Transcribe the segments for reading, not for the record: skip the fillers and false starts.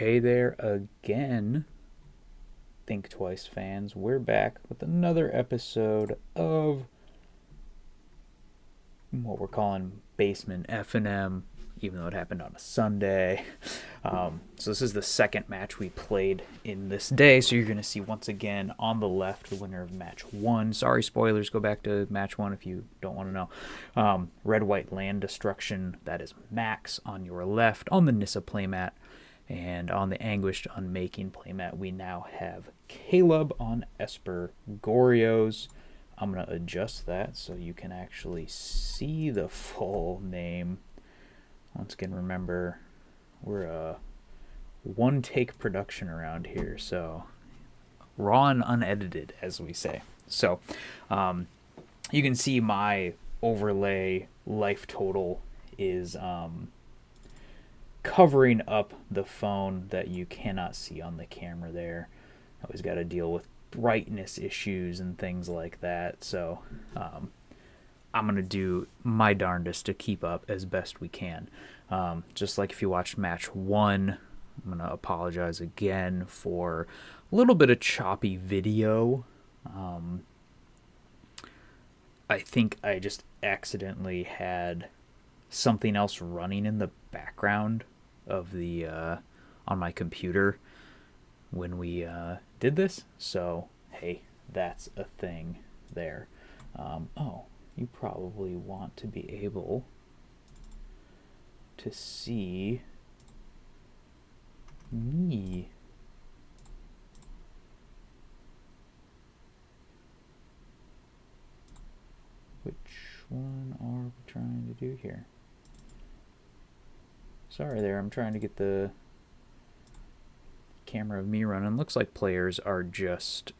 Hey there again, Think Twice fans. We're back with another episode of what we're calling Basement FNM, even though it happened on a Sunday. So this is the second match we played in this day. So you're going to see once again on the left the winner of match one. Sorry, spoilers. Go back to match one if you don't want to know. Red White Land Destruction. That is Max on your left on the Nissa playmat. And on the Anguished Unmaking playmat, we now have Caleb on Esper Goryos. I'm going to adjust that so you can actually see the full name. Once again, remember, we're a one-take production around here, so raw and unedited, as we say. So you can see my overlay life total is covering up the phone that you cannot see on the camera there. Always got to deal with brightness issues and things like that. So I'm going to do my darndest to keep up as best we can. Just like if you watched match one, I'm going to apologize again for a little bit of choppy video. I think I just accidentally had something else running in the background of the on my computer when we did this. So hey, that's a thing there. Oh, you probably want to be able to see me. Which one are we trying to do here? Sorry there, I'm trying to get the camera of me running. Looks like players are just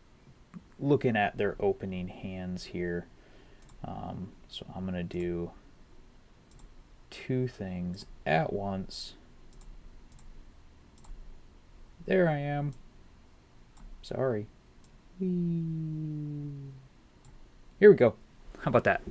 looking at their opening hands here. So I'm going to do two things at once. There I am. Sorry. Whee. Here we go. How about that?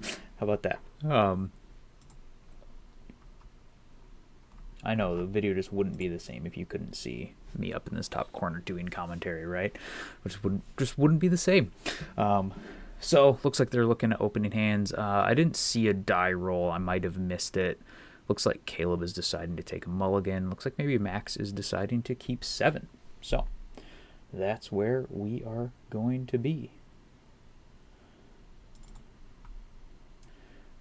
I know the video just wouldn't be the same if you couldn't see me up in this top corner doing commentary, right? Which just wouldn't be the same. So looks like they're looking at opening hands. I didn't see a die roll. I might have missed it. Looks like Caleb is deciding to take a mulligan. Looks like maybe Max is deciding to keep 7. So that's where we are going to be.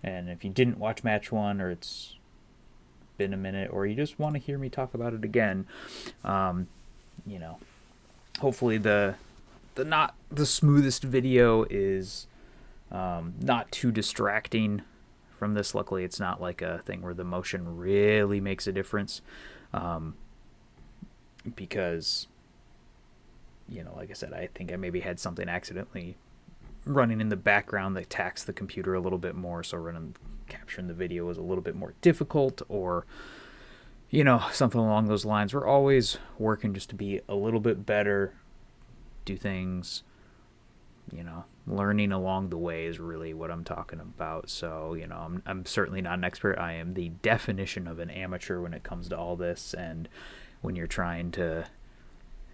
And if you didn't watch match 1, or it's been a minute, or you just want to hear me talk about it again, hopefully the not the smoothest video is not too distracting from this. Luckily, it's not like a thing where the motion really makes a difference, because like I said, I think I maybe had something accidentally running in the background that taxed the computer a little bit more, so capturing the video was a little bit more difficult, or something along those lines. We're always working just to be a little bit better, do things, learning along the way is really what I'm talking about. So I'm certainly not an expert. I am the definition of an amateur when it comes to all this, and when you're trying to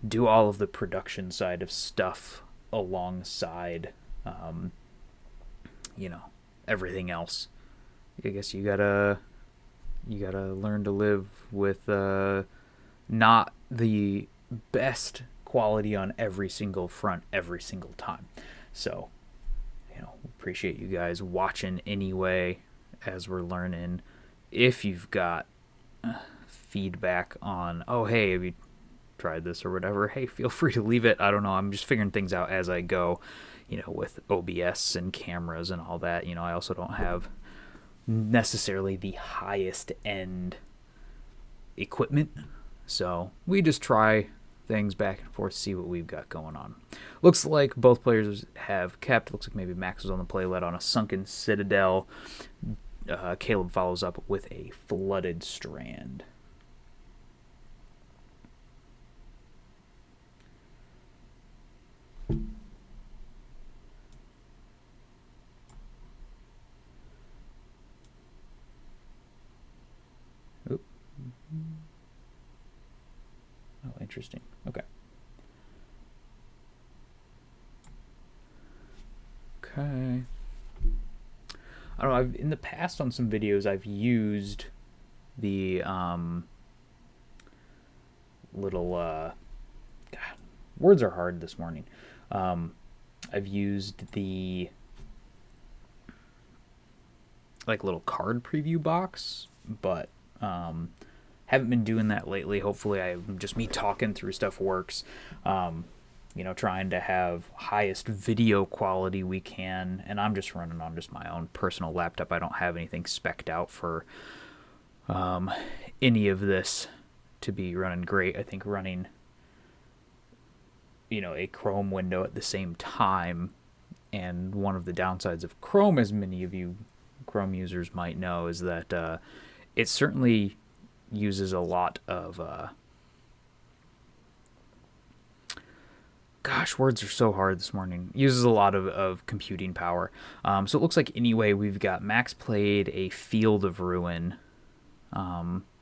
do all of the production side of stuff alongside everything else, I guess you gotta learn to live with not the best quality on every single front every single time. So appreciate you guys watching anyway as we're learning. If you've got feedback on, oh hey, have you tried this or whatever, hey, feel free to leave it. I don't know, I'm just figuring things out as I go, with OBS and cameras and all that. I also don't have necessarily the highest end equipment, so we just try things back and forth, see what we've got going on. Looks like both players have kept. Looks like maybe Max was on the playlet on a Sunken Citadel. Caleb follows up with a Flooded Strand. Oop. Oh, Interesting. Okay. Okay. I don't know. In the past on some videos, I've used the little God, words are hard this morning. I've used the like little card preview box, but haven't been doing that lately. Hopefully, just me talking through stuff works. Trying to have highest video quality we can, and I'm just running on just my own personal laptop. I don't have anything spec'd out for any of this to be running great. I think running a Chrome window at the same time, and one of the downsides of Chrome, as many of you Chrome users might know, is that it certainly uses a lot of gosh, words are so hard this morning. Uses a lot of computing power. So it looks like anyway we've got Max played a Field of Ruin, and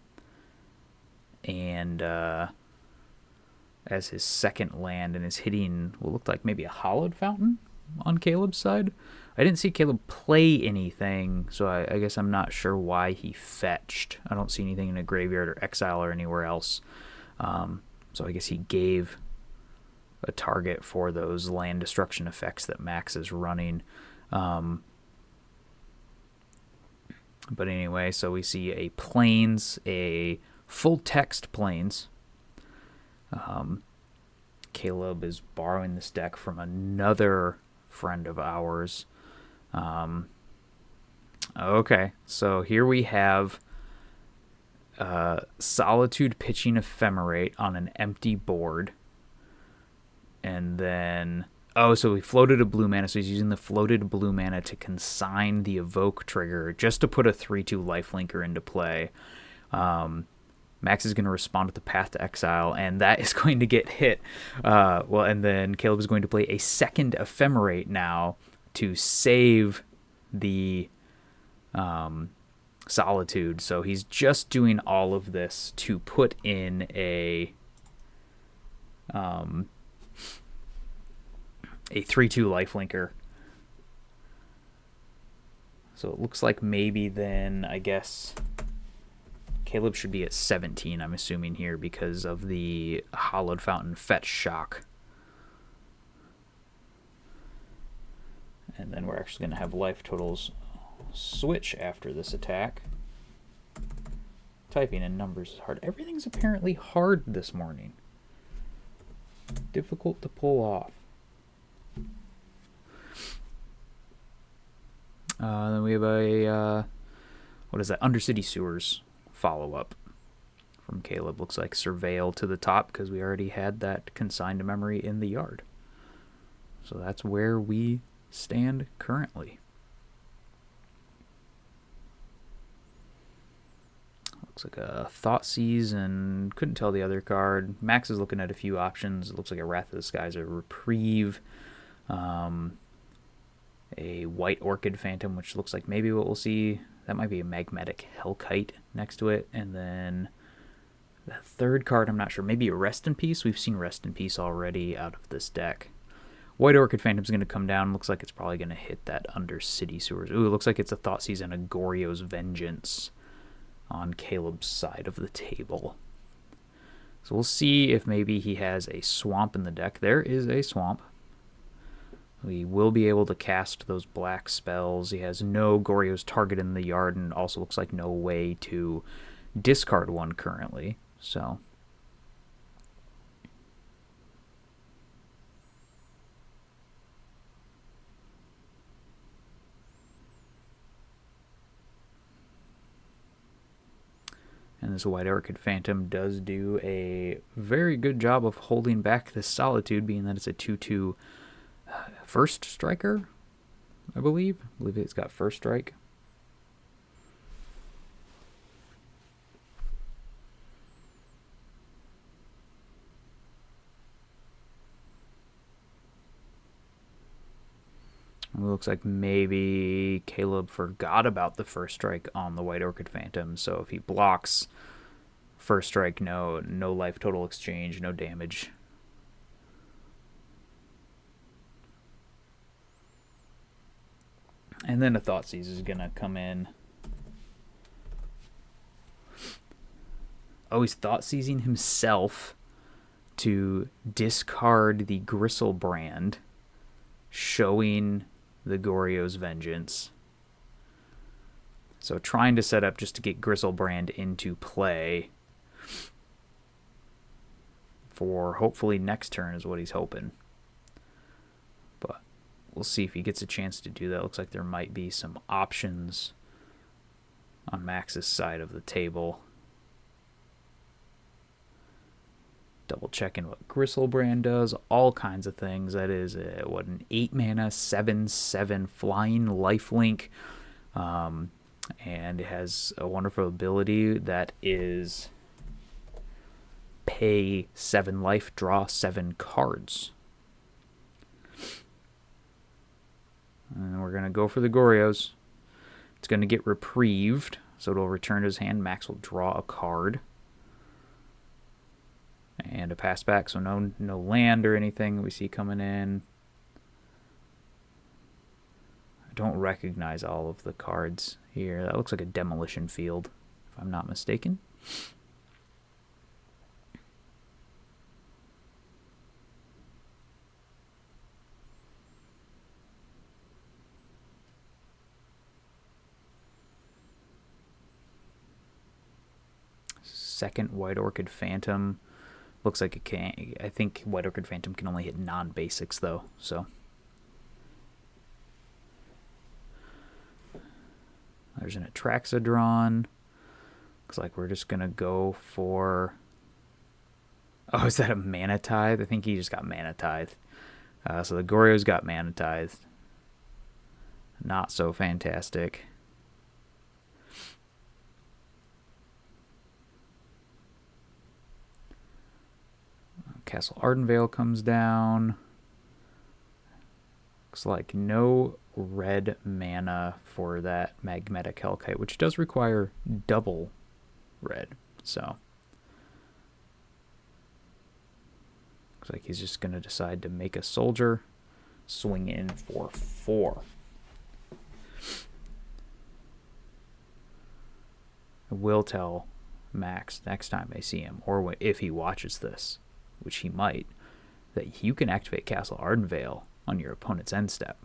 as his second land, and is hitting what looked like maybe a Hollowed Fountain on Caleb's side. I didn't see Caleb play anything, so I guess I'm not sure why he fetched. I don't see anything in a graveyard or exile or anywhere else. So I guess he gave a target for those land destruction effects that Max is running. But anyway, so we see a Plains, a full text Plains. Caleb is borrowing this deck from another friend of ours. Okay, so here we have Solitude pitching Ephemerate on an empty board. And then, so he floated a blue mana, so he's using the floated blue mana to consign the Evoke trigger just to put a 3/2 lifelinker into play. Max is going to respond with the Path to Exile, and that is going to get hit. And then Caleb is going to play a second Ephemerate now to save the Solitude. So he's just doing all of this to put in a 3/2 lifelinker. So it looks like maybe then, I guess, Caleb should be at 17, I'm assuming here, because of the Hollowed Fountain fetch shock. And then we're actually going to have life totals switch after this attack. Typing in numbers is hard. Everything's apparently hard this morning. Difficult to pull off. Then we have a, what is that, Undercity Sewers follow-up from Caleb. Looks like Surveil to the top because we already had that consigned memory in the yard. So that's where we stand currently. Looks like a Thoughtseize, and couldn't tell the other card. Max is looking at a few options. It looks like a Wrath of the Skies, a Reprieve, a White Orchid Phantom, which looks like maybe what we'll see. That might be a Magmatic Hellkite next to it. And then the third card, I'm not sure. Maybe a Rest in Peace. We've seen Rest in Peace already out of this deck. White Orchid Phantom's going to come down. Looks like it's probably going to hit that Undercity Sewers. Ooh, it looks like it's a Thoughtseize and a Goryo's Vengeance on Caleb's side of the table. So we'll see if maybe he has a swamp in the deck. There is a swamp. We will be able to cast those black spells. He has no Goryo's target in the yard, and also looks like no way to discard one currently. So and this White Orchid Phantom does do a very good job of holding back the Solitude, being that it's a 2/2 first striker, I believe. It's got first strike. It looks like maybe Caleb forgot about the first strike on the White Orchid Phantom, so if he blocks First strike, no life total exchange, no damage. And then a Thoughtseize is going to come in. Oh, he's Thoughtseizing himself to discard the Gristlebrand, showing the Goryo's Vengeance. So trying to set up just to get Gristlebrand into play for hopefully next turn is what he's hoping. But we'll see if he gets a chance to do that. Looks like there might be some options on Max's side of the table. Double checking what Gristlebrand does. All kinds of things. That is an 8 mana 7/7 flying lifelink. And it has a wonderful ability that is pay 7 life, draw 7 cards. And we're going to go for the Goryos. It's going to get reprieved, so it'll return to his hand. Max will draw a card. And a pass back, so no land or anything we see coming in. I don't recognize all of the cards here. That looks like a demolition field, if I'm not mistaken. Second White Orchid Phantom. Looks like it can. I think White Orchid Phantom can only hit non-basics, though, so. There's an Atraxodron. Looks like we're just going to go for... Oh, is that a Mana Tithe? I think he just got Mana Tithe. So the Goryo's got Mana Tithe. Not so fantastic. Castle Ardenvale comes down. Looks like no red mana for that Magnetic Hellkite, which does require double red. So looks like he's just going to decide to make a soldier, swing in for 4. I will tell Max next time I see him, or if he watches this, which he might, that you can activate Castle Ardenvale on your opponent's end step.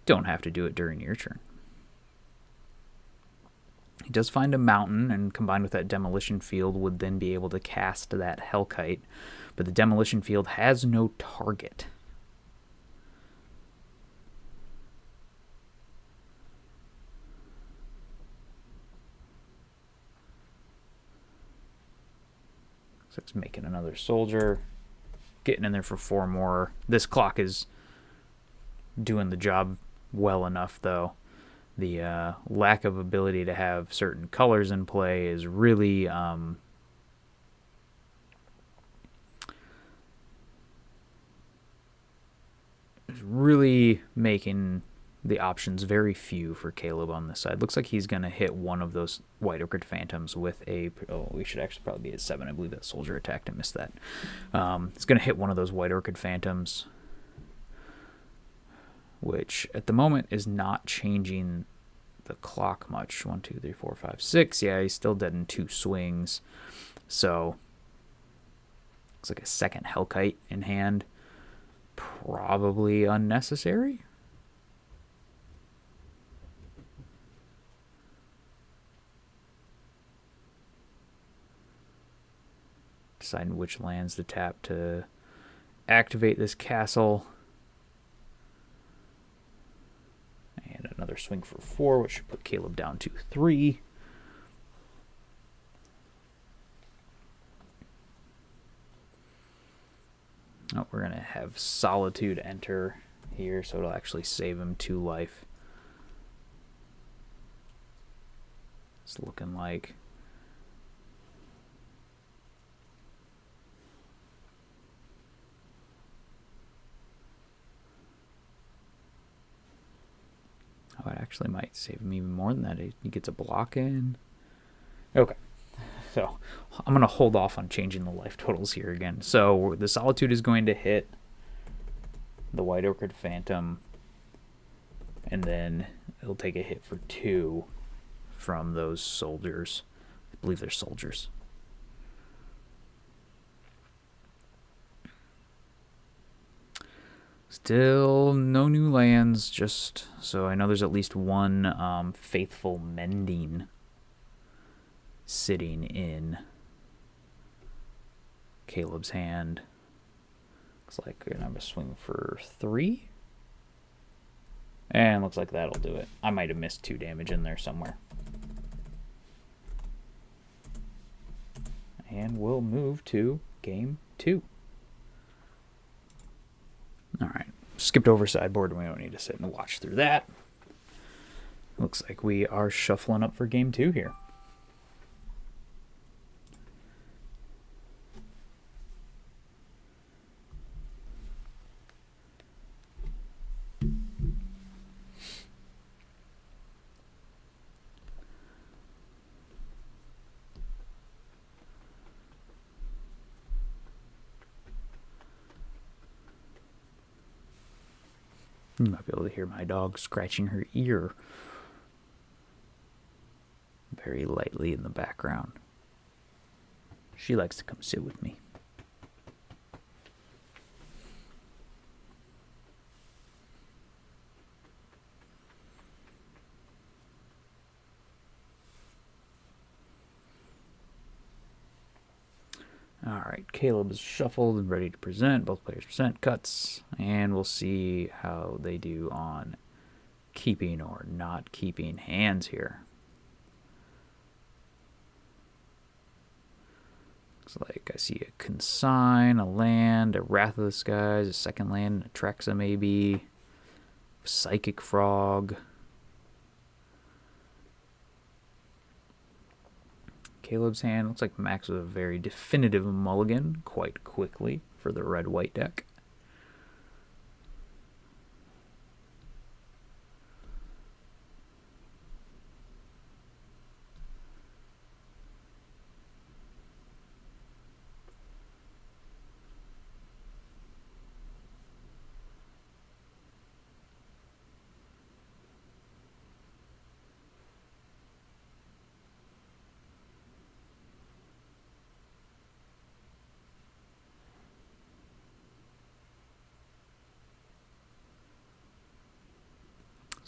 Don't have to do it during your turn. He does find a mountain, and combined with that demolition field would then be able to cast that Hellkite, but the demolition field has no target. So it's making another soldier, getting in there for 4 more. This clock is doing the job well enough, though. The lack of ability to have certain colors in play is really making the options very few for Caleb on this side. Looks like he's going to hit one of those White Orchid Phantoms with a... Oh, we should actually probably be at 7. I believe that soldier attacked and missed that. It's going to hit one of those White Orchid Phantoms, which at the moment is not changing the clock much. 1, 2, 3, 4, 5, 6. Yeah, he's still dead in 2 swings. So looks like a second Hellkite in hand. Probably unnecessary. Deciding which lands to tap to activate this castle. And another swing for 4, which should put Caleb down to 3. Oh, we're going to have Solitude enter here, so it'll actually save him 2 life. It's looking like. Oh, it actually might save him even more than that. He gets a block in. Okay. So I'm going to hold off on changing the life totals here again. So the Solitude is going to hit the White Orchid Phantom, and then it'll take a hit for 2 from those soldiers. I believe they're soldiers. Still no new lands, just so I know there's at least one Faithful Mending sitting in Caleb's hand. Looks like I'm going to swing for 3. And looks like that'll do it. I might have missed 2 damage in there somewhere. And we'll move to game 2. Alright, skipped over sideboard, and we don't need to sit and watch through that. Looks like we are shuffling up for game 2 here. You might be able to hear my dog scratching her ear very lightly in the background. She likes to come sit with me. Alright, Caleb is shuffled and ready to present. Both players present cuts, and we'll see how they do on keeping or not keeping hands here. Looks like I see a Consign, a land, a Wrath of the Skies, a second land, a Trexa maybe, Psychic Frog. Caleb's hand looks like Max with a very definitive mulligan quite quickly for the red-white deck.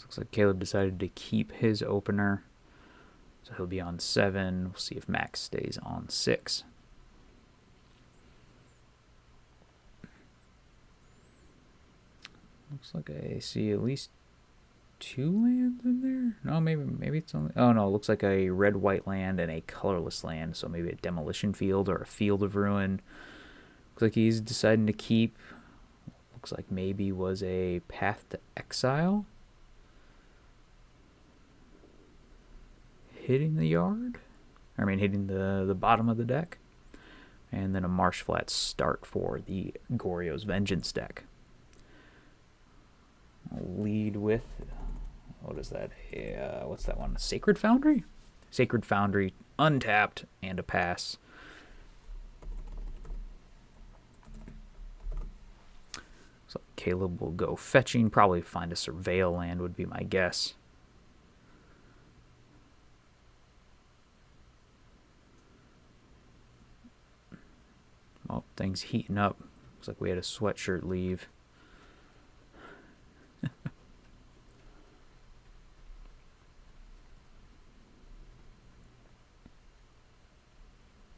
Looks like Caleb decided to keep his opener, so he'll be on 7. We'll see if Max stays on 6. Looks like I see at least 2 lands in there. No, maybe it's only. Oh no, it looks like a red-white land and a colorless land. So maybe a Demolition Field or a Field of Ruin. Looks like he's deciding to keep. Looks like maybe was a Path to Exile. Hitting the yard, I mean hitting the bottom of the deck, and then a Marshflat start for the Goryo's Vengeance deck. I'll lead with, what is that? What's that one? Sacred Foundry? Sacred Foundry, untapped, and a pass. So Caleb will go fetching, probably find a Surveil land would be my guess. Oh, things heating up. Looks like we had a sweatshirt leave.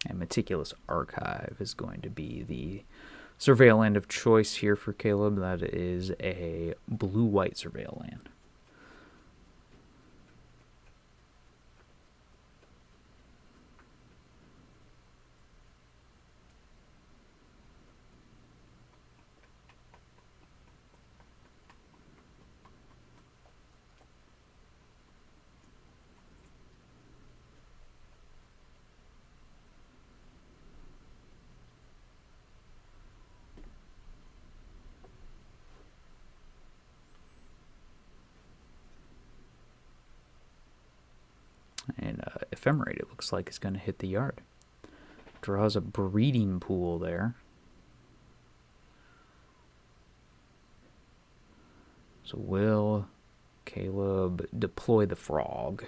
And Meticulous Archive is going to be the Surveil land of choice here for Caleb. That is a blue-white Surveil land. And Ephemerate, it looks like, is going to hit the yard. Draws a breeding pool there. So will Caleb deploy the frog?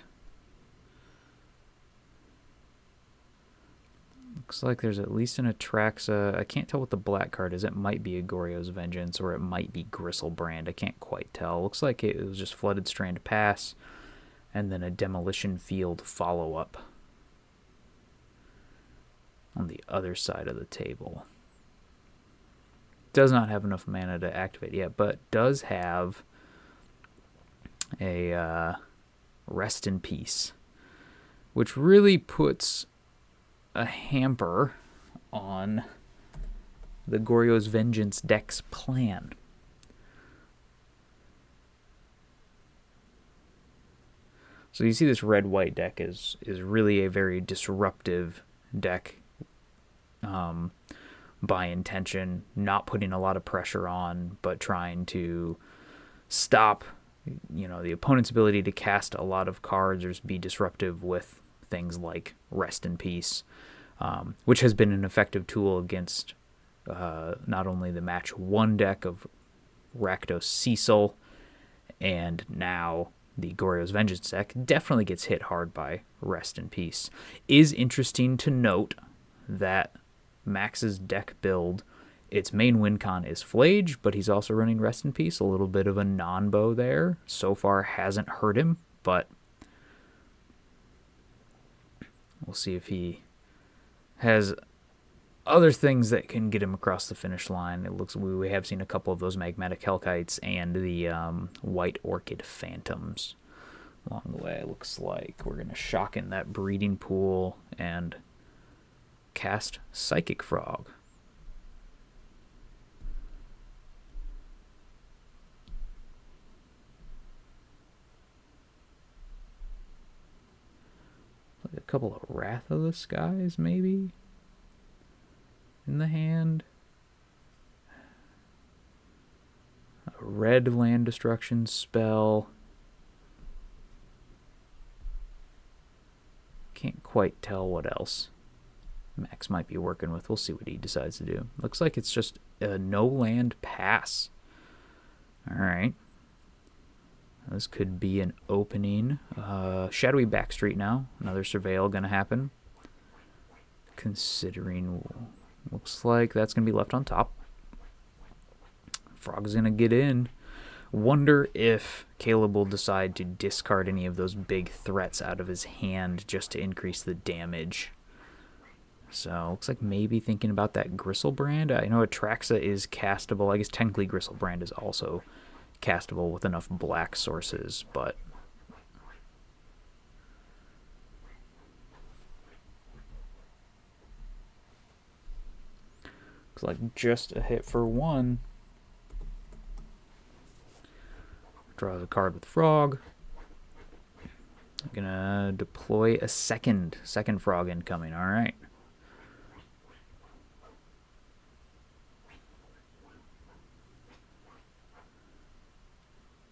Looks like there's at least an Atraxa. I can't tell what the black card is. It might be a Goryo's Vengeance, or it might be Gristlebrand. I can't quite tell. Looks like it was just Flooded Strand pass, and then a Demolition Field follow-up on the other side of the table. Does not have enough mana to activate yet, but does have a Rest in Peace, which really puts a hamper on the Goryo's Vengeance deck's plan. So you see this red-white deck is really a very disruptive deck by intention, not putting a lot of pressure on, but trying to stop, the opponent's ability to cast a lot of cards or just be disruptive with things like Rest in Peace, which has been an effective tool against not only the match 1 deck of Rakdos Cecil, and now the Goryo's Vengeance deck definitely gets hit hard by Rest in Peace. Is interesting to note that Max's deck build, its main win con is Flage, but he's also running Rest in Peace, a little bit of a non-bow there. So far hasn't hurt him, but we'll see if he has other things that can get him across the finish line. It looks we have seen a couple of those Magmatic Hellkites and the White Orchid Phantoms along the way. It looks like we're going to shock in that breeding pool and cast Psychic Frog. A couple of Wrath of the Skies, maybe, in the hand. A red land destruction spell. Can't quite tell what else Max might be working with. We'll see what he decides to do. Looks like it's just a no land pass. Alright. This could be an opening. Shadowy Backstreet now. Another Surveil going to happen. Considering, looks like that's going to be left on top. Frog's going to get in. Wonder if Caleb will decide to discard any of those big threats out of his hand just to increase the damage. So, looks like maybe thinking about that Gristlebrand. I know Atraxa is castable. I guess technically Gristlebrand is also castable with enough black sources, but looks like just a hit for 1. Draws a card with Frog. I'm gonna deploy a second Frog incoming. All right.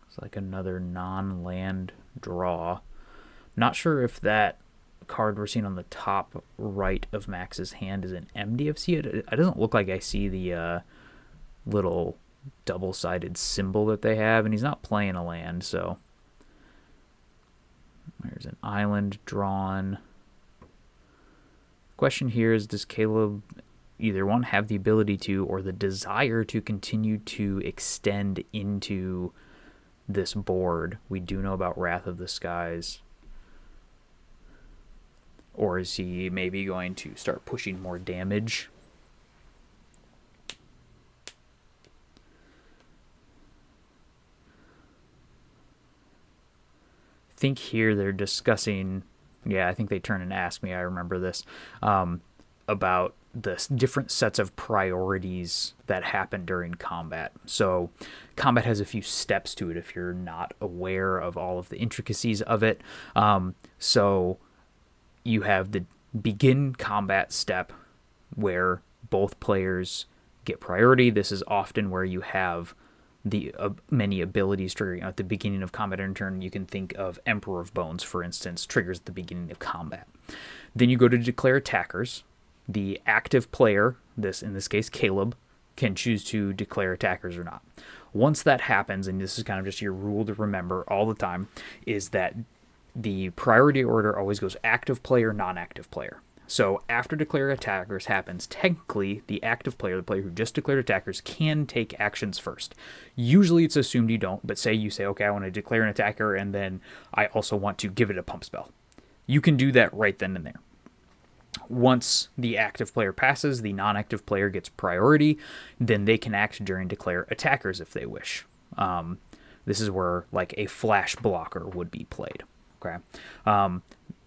It's like another non-land draw. Not sure if that card we're seeing on the top right of Max's hand is an MDFC. It doesn't look like I see the little double-sided symbol that they have, and he's not playing a land, so there's an island drawn. Question here is, does Caleb either one have the ability to or the desire to continue to extend into this board? We do know about Wrath of the Skies. Or is he maybe going to start pushing more damage? I think here they're discussing, I think they turn and ask me, I remember this, about the different sets of priorities that happen during combat. So combat has a few steps to it if you're not aware of all of the intricacies of it. So you have the begin combat step where both players get priority. This is often where you have the many abilities triggering at the beginning of combat. In turn, you can think of Emperor of Bones, for instance, triggers at the beginning of combat. Then you go to declare attackers. the active player, in this case Caleb, can choose to declare attackers or not. Once that happens, and this is kind of just your rule to remember all the time, is that the priority order always goes active player, non-active player. So after declare attackers happens, technically the active player, the player who just declared attackers, can take actions first. Usually it's assumed you don't, but say you say, okay, I want to declare an attacker and then I also want to give it a pump spell. You can do that right then and there. Once the active player passes, the non-active player gets priority. Then they can act during declare attackers if they wish. This is where like a flash blocker would be played. Okay.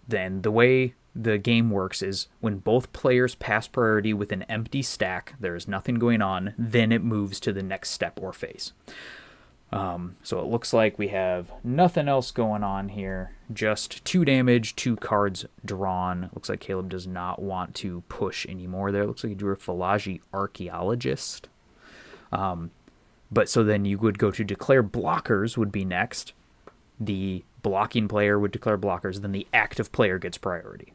Then the way the game works is when both players pass priority with an empty stack, there is nothing going on, then it moves to the next step or phase. So it looks like we have nothing else going on here. Just 2 damage, 2 cards drawn. Looks like Caleb does not want to push anymore there. Looks like he drew a Philology Archaeologist. But so then you would go to declare blockers would be next. The blocking player would declare blockers. Then the active player gets priority.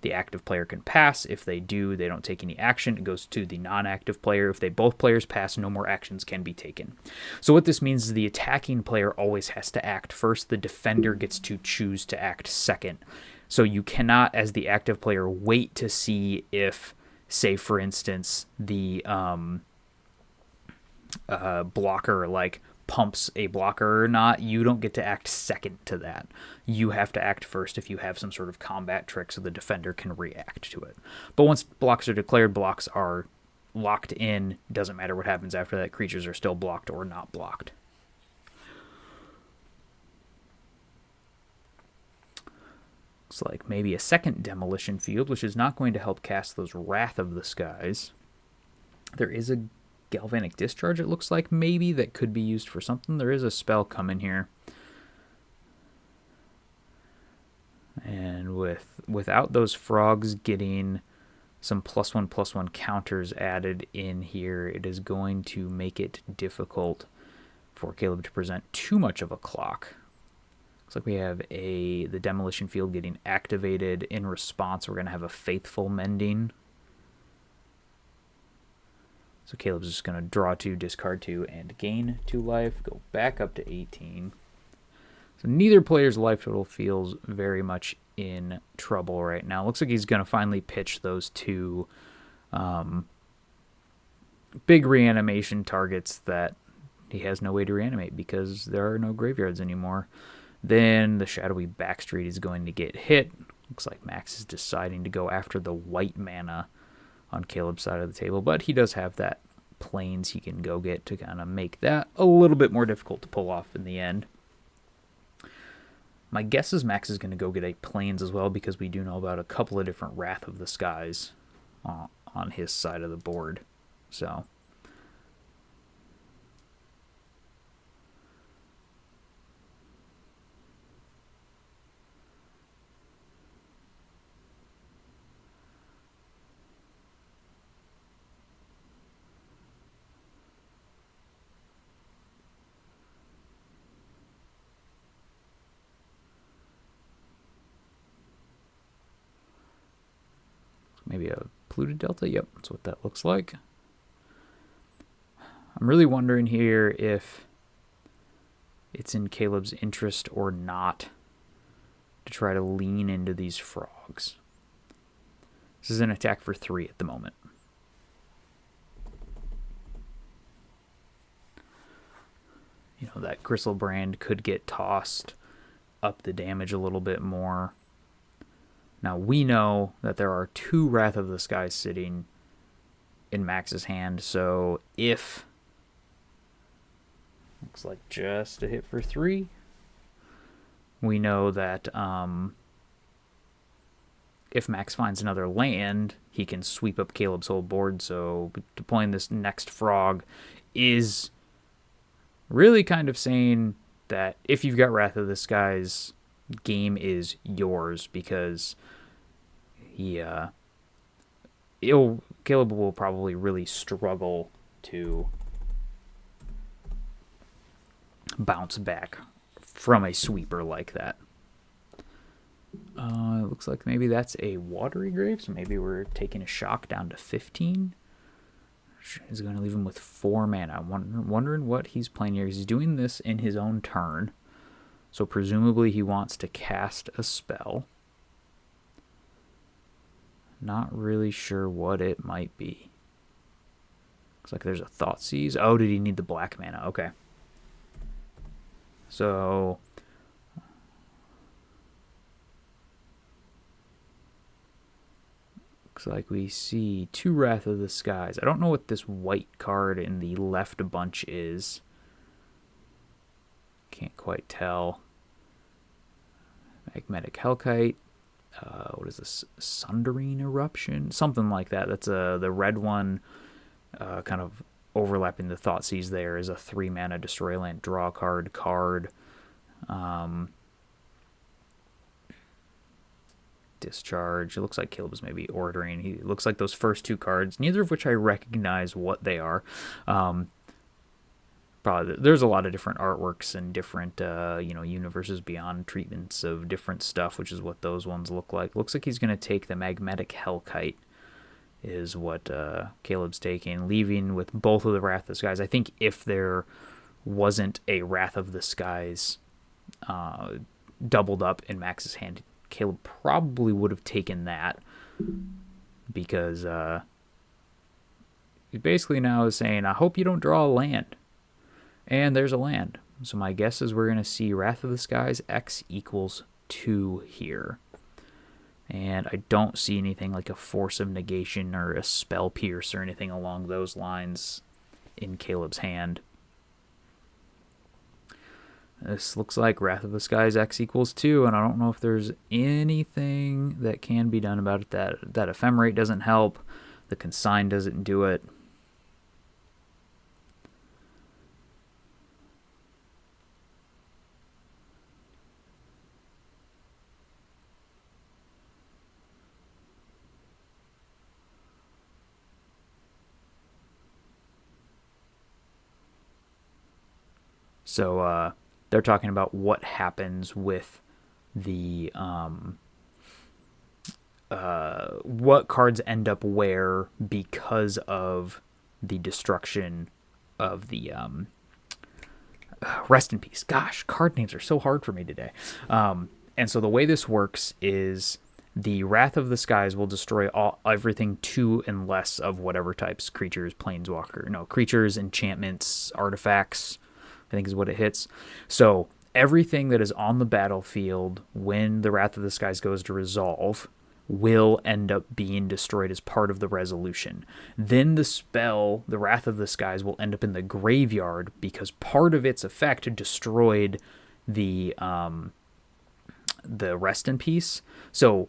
The active player can pass. If they do, they don't take any action. It goes to the non-active player. If both players pass, no more actions can be taken. So what this means is the attacking player always has to act first. The defender gets to choose to act second. So you cannot, as the active player, wait to see if, say, for instance, the blocker like pumps a blocker or not. You don't get to act second to that. You have to act first if you have some sort of combat trick so the defender can react to it. But once blocks are declared, blocks are locked in. Doesn't matter what happens after that. Creatures are still blocked or not blocked. Looks like maybe a second demolition field, which is not going to help cast those Wrath of the Skies. There is a Galvanic Discharge, it looks like, maybe, that could be used for something. There is a spell coming here. And without those frogs getting some +1/+1 counters added in here, it is going to make it difficult for Caleb to present too much of a clock. Looks like we have the demolition field getting activated. In response, we're going to have a Faithful Mending. So Caleb's just going to draw 2, discard 2, and gain 2 life. Go back up to 18. So neither player's life total feels very much in trouble right now. Looks like he's going to finally pitch those 2 big reanimation targets that he has no way to reanimate because there are no graveyards anymore. Then the Shadowy Backstreet is going to get hit. Looks like Max is deciding to go after the white mana on Caleb's side of the table, but he does have that Plains he can go get to kind of make that a little bit more difficult to pull off in the end. My guess is Max is going to go get a Plains as well because we do know about a couple of different Wrath of the Skies on his side of the board. So maybe a Polluted Delta. Yep, that's what that looks like. I'm really wondering here if it's in Caleb's interest or not to try to lean into these frogs. This is an attack for 3 at the moment. You know, that Gristlebrand could get tossed up the damage a little bit more. Now, we know that there are 2 Wrath of the Skies sitting in Max's hand, so if... Looks like just a hit for 3. We know that if Max finds another land, he can sweep up Caleb's whole board, so deploying this next frog is really kind of saying that if you've got Wrath of the Skies, game is yours because Caleb will probably really struggle to bounce back from a sweeper like that. It looks like maybe that's a watery grave, so maybe we're taking a shock down to 15. He's going to leave him with 4 mana. I'm wondering what he's playing here. He's doing this in his own turn, so presumably he wants to cast a spell. Not really sure what it might be. Looks like there's a Thoughtseize. Oh, did he need the black mana? Okay. So looks like we see 2 Wrath of the Skies. I don't know what this white card in the left bunch is. Can't quite tell. Magmatic Hellkite. What is this? Sundering Eruption? Something like that. That's the red one, kind of overlapping the Thoughtseize there, is a 3 mana destroy land, draw card. Discharge. It looks like Caleb is maybe ordering. He looks like those first 2 cards, neither of which I recognize what they are. Probably there's a lot of different artworks and different universes beyond treatments of different stuff, which is what those ones look like. Looks like he's going to take the Magmatic Hellkite is what Caleb's taking, leaving with both of the Wrath of the Skies. I think if there wasn't a Wrath of the Skies doubled up in Max's hand, Caleb probably would have taken that, because he basically now is saying, I hope you don't draw a land. And there's a land. So my guess is we're going to see Wrath of the Skies X equals 2 here. And I don't see anything like a Force of Negation or a Spell Pierce or anything along those lines in Caleb's hand. This looks like Wrath of the Skies X equals 2, and I don't know if there's anything that can be done about it. That Ephemerate doesn't help. The Consign doesn't do it. So they're talking about what happens with the what cards end up where because of the destruction of the Rest in Peace. Gosh, card names are so hard for me today. And so the way this works is the Wrath of the Skies will destroy everything 2 and less of whatever types: creatures, planeswalker, creatures, enchantments, artifacts, I think is what it hits. So everything that is on the battlefield when the Wrath of the Skies goes to resolve will end up being destroyed as part of the resolution. Then the spell, the Wrath of the Skies, will end up in the graveyard because part of its effect destroyed the Rest in Peace. So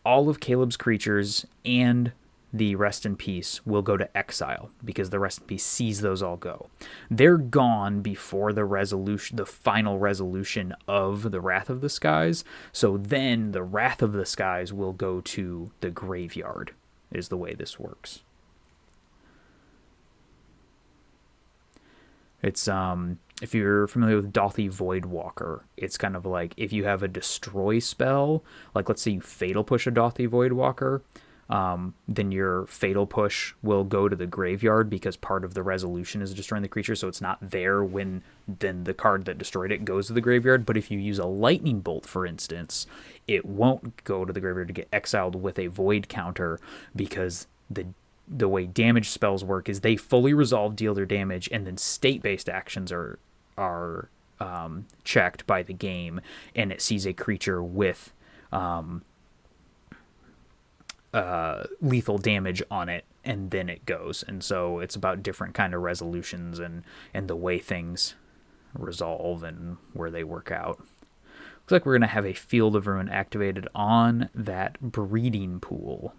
all of Caleb's creatures and the Rest in Peace will go to exile because the Rest in Peace sees those all go. They're gone before the resolution, the final resolution of the Wrath of the Skies. So then the Wrath of the Skies will go to the graveyard, is the way this works. It's if you're familiar with Dauthi Voidwalker, it's kind of like if you have a destroy spell, like let's say you Fatal Push a Dauthi Voidwalker, then your Fatal Push will go to the graveyard because part of the resolution is destroying the creature, so it's not there when then the card that destroyed it goes to the graveyard. But if you use a Lightning Bolt, for instance, it won't go to the graveyard to get exiled with a Void counter, because the way damage spells work is they fully resolve, deal their damage, and then state-based actions are checked by the game, and it sees a creature with lethal damage on it, and then it goes. And so it's about different kind of resolutions and the way things resolve and where they work out. Looks like we're going to have a Field of Ruin activated on that breeding pool.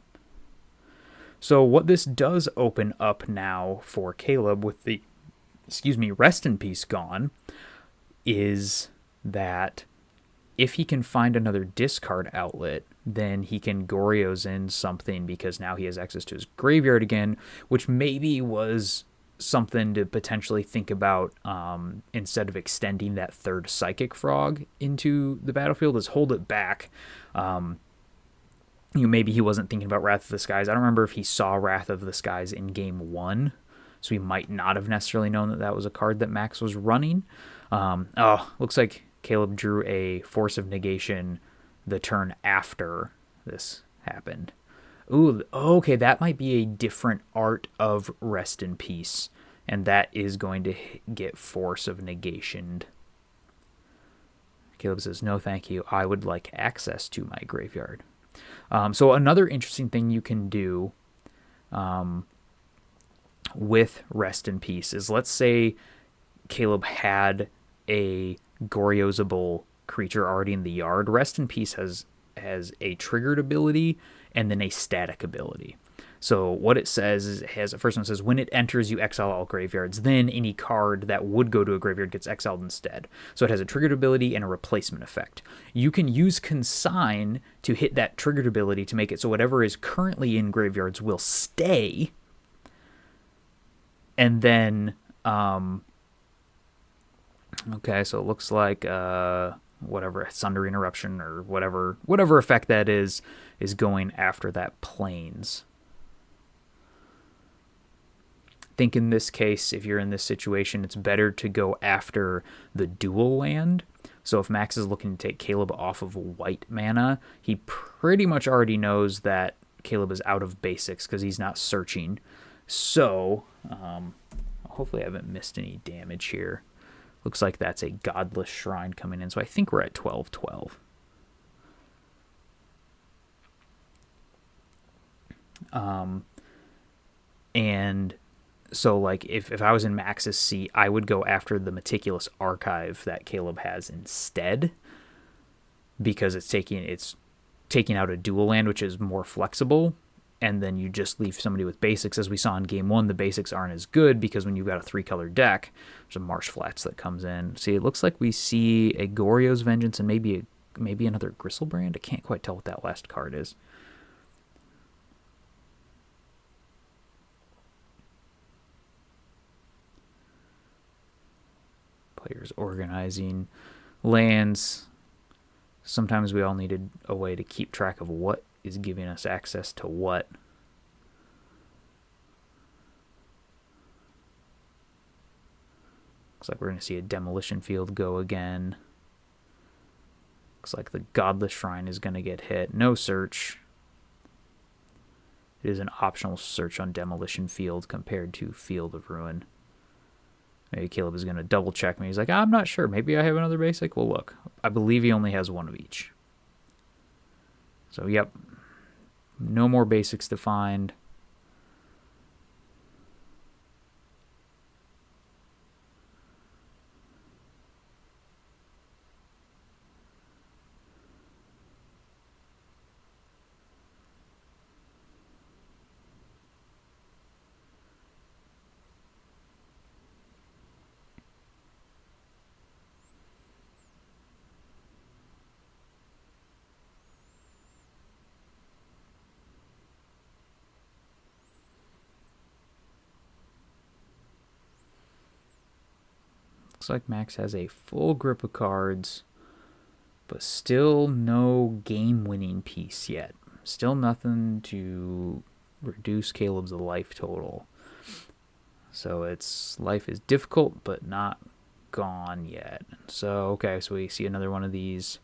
So what this does open up now for Caleb with the Rest in Peace gone is that if he can find another discard outlet, then he can Goryo's in something, because now he has access to his graveyard again, which maybe was something to potentially think about, instead of extending that third psychic frog into the battlefield, is hold it back. Maybe he wasn't thinking about Wrath of the Skies. I don't remember if he saw Wrath of the Skies in game 1, so he might not have necessarily known that that was a card that Max was running. Looks like Caleb drew a Force of Negation the turn after this happened. Ooh, okay, that might be a different art of Rest in Peace, and that is going to get Force of Negationed. Caleb says, no thank you, I would like access to my graveyard. So another interesting thing you can do with Rest in Peace is, let's say Caleb had a Goryozable creature already in the yard. Rest in Peace has a triggered ability and then a static ability. So what it says is, first one says, when it enters, you exile all graveyards. Then any card that would go to a graveyard gets exiled instead. So it has a triggered ability and a replacement effect. You can use Consign to hit that triggered ability to make it so whatever is currently in graveyards will stay. And then, okay, so it looks like whatever Sundering Eruption or whatever effect that is going after that Plains. I think in this case, if you're in this situation, it's better to go after the dual land. So if Max is looking to take Caleb off of white mana, he pretty much already knows that Caleb is out of basics because he's not searching. So hopefully I haven't missed any damage here. Looks like that's a Godless Shrine coming in. So I think we're at 12-12. And so, like, if I was in Max's seat, I would go after the Meticulous Archive that Caleb has instead, because it's taking out a dual land, which is more flexible, and then you just leave somebody with basics. As we saw in game 1, the basics aren't as good because when you've got a 3-color deck, there's a Marsh Flats that comes in. See, it looks like we see a Goryo's Vengeance and maybe another Gristlebrand. I can't quite tell what that last card is. Players organizing lands. Sometimes we all needed a way to keep track of what is giving us access to what. Looks like we're going to see a Demolition Field go again. Looks like the Godless Shrine is going to get hit. No search. It is an optional search on Demolition Field compared to Field of Ruin. Maybe Caleb is going to double check me. He's like, I'm not sure. Maybe I have another basic. Well, look. I believe he only has one of each. So, yep. No more basics to find. Looks like Max has a full grip of cards, but still no game-winning piece yet. Still nothing to reduce Caleb's life total. So its life is difficult, but not gone yet. So, okay, so we see another one of these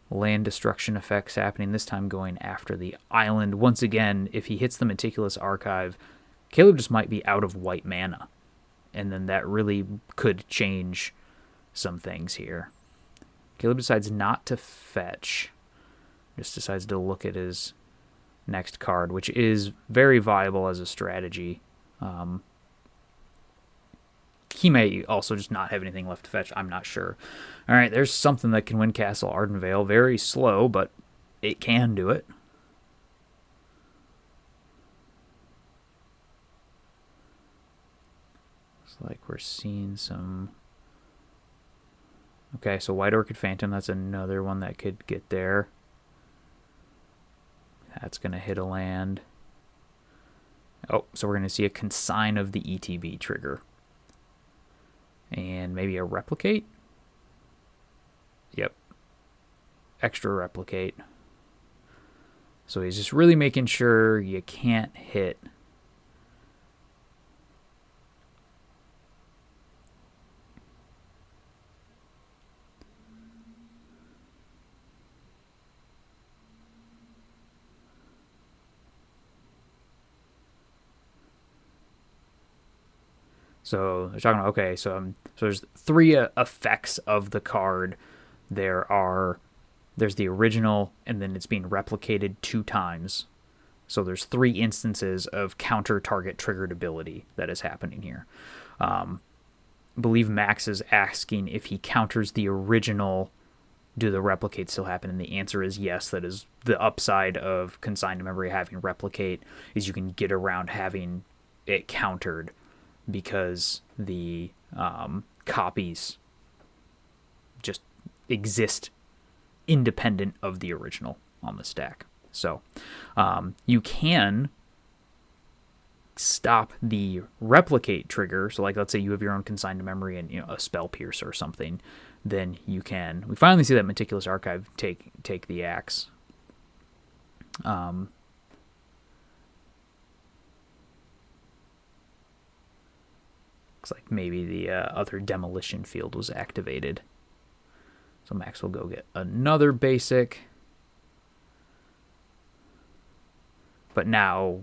land destruction effects happening, this time going after the island. Once again, if he hits the Meticulous Archive, Caleb just might be out of white mana. And then that really could change some things here. Caleb decides not to fetch. Just decides to look at his next card, which is very viable as a strategy. He may also just not have anything left to fetch. I'm not sure. All right, there's something that can win Castle Ardenvale. Very slow, but it can do it. Like we're seeing some. Okay, so White Orchid Phantom, that's another one that could get there. That's going to hit a land. Oh, so we're going to see a consign of the ETB trigger. And maybe a replicate? Yep. Extra replicate. So he's just really making sure you can't hit. So they're talking about, okay, so there's 3 effects of the card. There's the original, and then it's being replicated 2 times. So there's 3 instances of counter target triggered ability that is happening here. I believe Max is asking if he counters the original, do the replicates still happen? And the answer is yes. That is the upside of consigned memory having replicate, is you can get around having it countered because the copies just exist independent of the original on the stack. So you can stop the replicate trigger. So like, let's say you have your own consigned memory and a spell pierce or something, then you can. We finally see that Meticulous Archive take the axe. Looks like maybe the other demolition field was activated. So Max will go get another basic. But now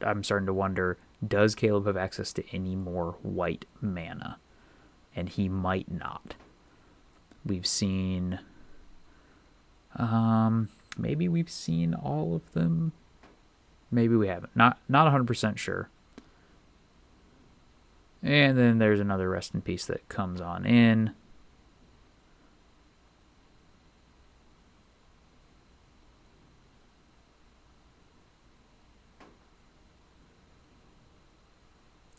I'm starting to wonder, does Caleb have access to any more white mana? And he might not. We've seen, maybe we've seen all of them. Maybe we haven't. Not 100% sure. And then there's another rest in peace that comes on in.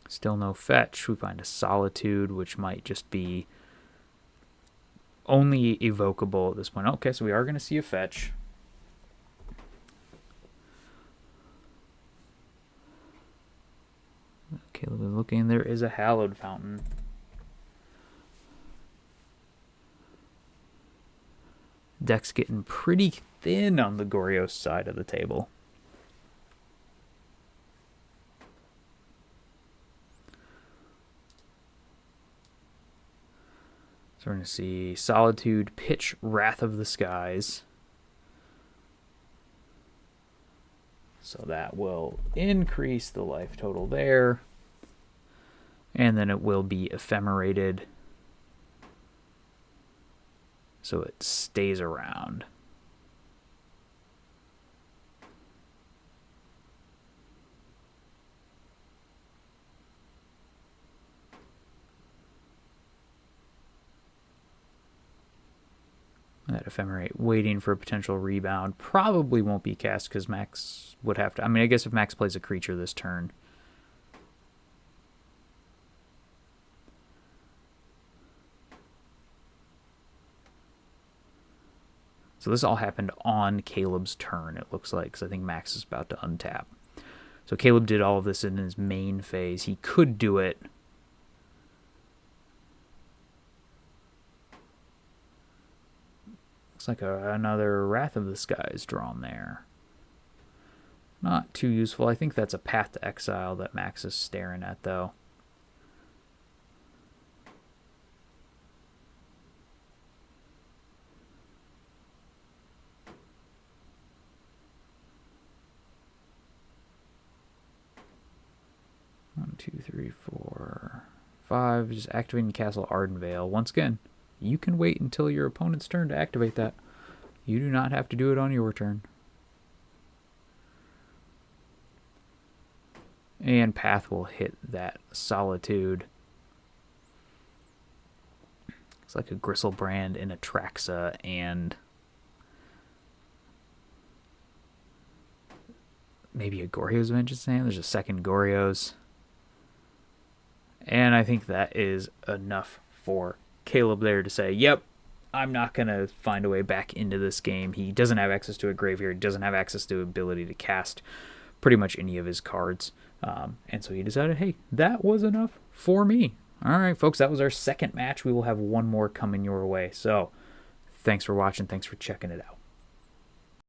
Still no fetch. We find a Solitude, which might just be only evocable at this point. Okay, so we are going to see a fetch. Caleb is looking. There is a Hallowed Fountain. Deck's getting pretty thin on the Goryo side of the table. So we're going to see Solitude, pitch Wrath of the Skies. So that will increase the life total there. And then it will be ephemerated. So it stays around. That Ephemerate waiting for a potential rebound probably won't be cast because Max would have to. I mean, I guess if Max plays a creature this turn. So this all happened on Caleb's turn, it looks like, because I think Max is about to untap. So Caleb did all of this in his main phase. He could do it. Looks like another Wrath of the Skies drawn there. Not too useful. I think that's a Path to Exile that Max is staring at, though. One, two, three, four, five. Just activating Castle Ardenvale. Once again, you can wait until your opponent's turn to activate that. You do not have to do it on your turn. And Path will hit that Solitude. It's like a Gristlebrand and a Traxa and maybe a Goryo's Vengeance Name. There's a second Goryo's. And I think that is enough for Caleb there to say, yep, I'm not going to find a way back into this game. He doesn't have access to a graveyard. He doesn't have access to ability to cast pretty much any of his cards. And so he decided, hey, that was enough for me. All right, folks, that was our second match. We will have one more coming your way. So thanks for watching. Thanks for checking it out.